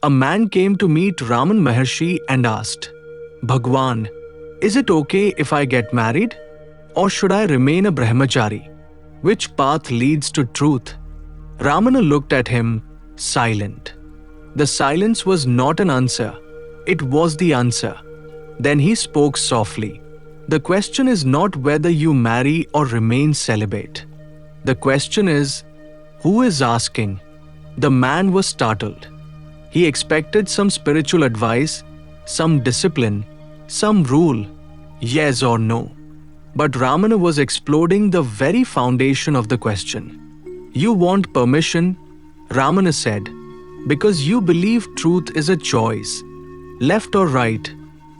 A man came to meet Ramana Maharshi and asked, Bhagwan, is it okay if I get married? Or should I remain a Brahmachari? Which path leads to truth? Ramana looked at him, silent. The silence was not an answer, it was the answer. Then he spoke softly. The question is not whether you marry or remain celibate. The question is, who is asking? The man was startled. He expected some spiritual advice, some discipline, some rule, yes or no. But Ramana was exploding the very foundation of the question. You want permission? Ramana said, because you believe truth is a choice. Left or right,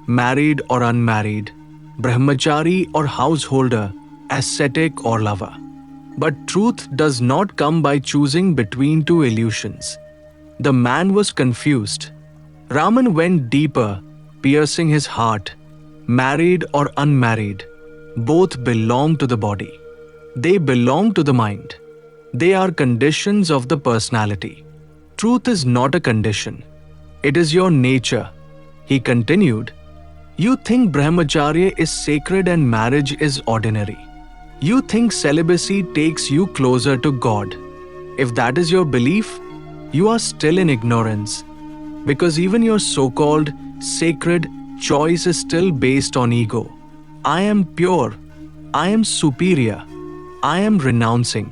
married or unmarried, Brahmachari or householder, ascetic or lover. But truth does not come by choosing between two illusions. The man was confused. Raman went deeper, piercing his heart. Married or unmarried, both belong to the body. They belong to the mind. They are conditions of the personality. Truth is not a condition. It is your nature. He continued, you think Brahmacharya is sacred and marriage is ordinary. You think celibacy takes you closer to God. If that is your belief, you are still in ignorance. Because even your so-called sacred choice is still based on ego. I am pure. I am superior. I am renouncing.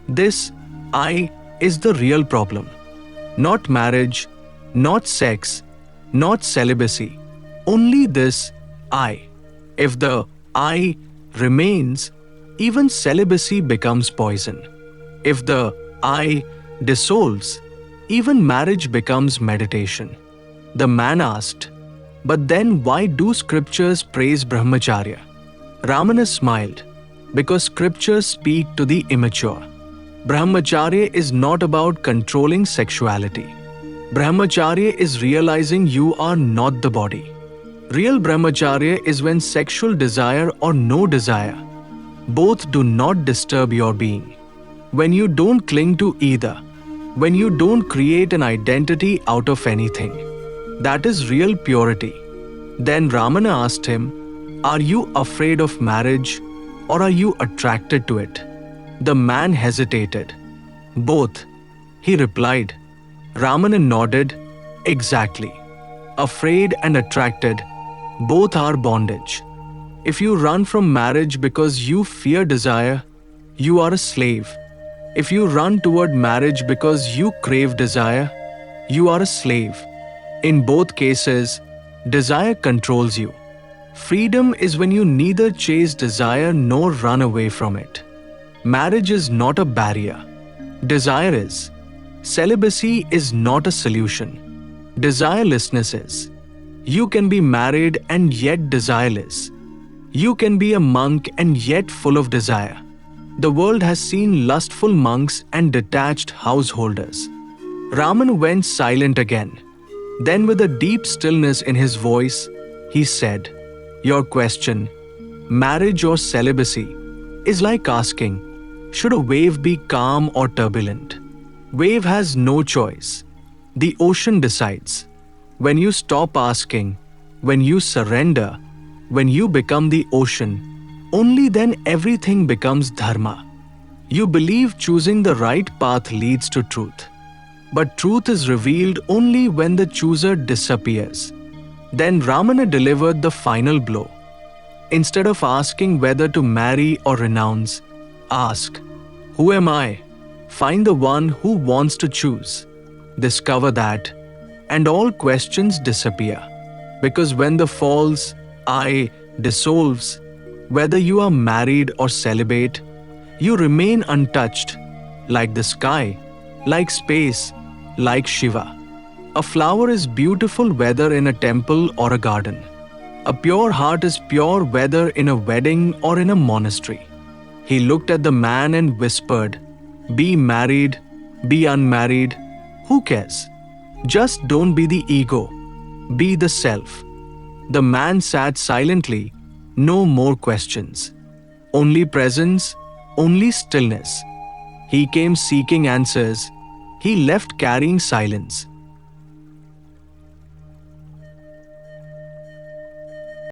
This I is the real problem. Not marriage, not sex, not celibacy. Only this I. If the I remains, even celibacy becomes poison. If the I dissolves, even marriage becomes meditation. The man asked, but then why do scriptures praise Brahmacharya? Ramana smiled, because scriptures speak to the immature. Brahmacharya is not about controlling sexuality. Brahmacharya is realizing you are not the body. Real Brahmacharya is when sexual desire or no desire, both do not disturb your being. When you don't cling to either, when you don't create an identity out of anything, that is real purity. Then Ramana asked him, are you afraid of marriage or are you attracted to it? The man hesitated. Both, he replied. Ramana nodded, exactly. Afraid and attracted, both are bondage. If you run from marriage because you fear desire, you are a slave. If you run toward marriage because you crave desire, you are a slave. In both cases, desire controls you. Freedom is when you neither chase desire nor run away from it. Marriage is not a barrier. Desire is. Celibacy is not a solution. Desirelessness is. You can be married and yet desireless. You can be a monk and yet full of desire. The world has seen lustful monks and detached householders. Raman went silent again. Then with a deep stillness in his voice, he said, your question, marriage or celibacy, is like asking, should a wave be calm or turbulent? Wave has no choice. The ocean decides. When you stop asking, when you surrender, when you become the ocean, only then everything becomes dharma. You believe choosing the right path leads to truth. But truth is revealed only when the chooser disappears. Then Ramana delivered the final blow. Instead of asking whether to marry or renounce, ask, who am I? Find the one who wants to choose. Discover that, and all questions disappear. Because when the false I dissolves, whether you are married or celibate, you remain untouched, like the sky, like space, like Shiva. A flower is beautiful whether in a temple or a garden. A pure heart is pure whether in a wedding or in a monastery. He looked at the man and whispered, be married, be unmarried, who cares? Just don't be the ego, be the self. The man sat silently, no more questions. Only presence, only stillness. He came seeking answers. He left carrying silence.